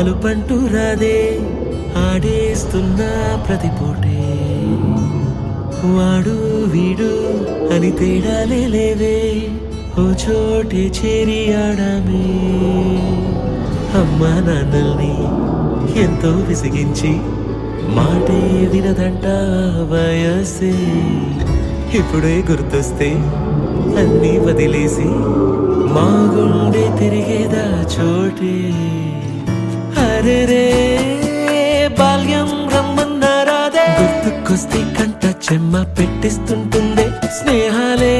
అలుపంటూ రాదే ఆడేస్తున్నా ప్రతి పూటే వాడు వీడు అని తేడాలే లేవే ఓ చోటే చేరి ఆడామే అమ్మా నాన్నల్ని ఎంతో విసిగించి మాటే వినదంట వయసే ఇప్పుడే గుర్తొస్తే అన్నీ వదిలేసి మా గుండె తిరిగేదా చోటే అరెరే బాల్యం రమ్మన్నారాదే గుర్తుకొస్తే కంట చెమ్మ పెట్టిస్తుంటుందే స్నేహాలే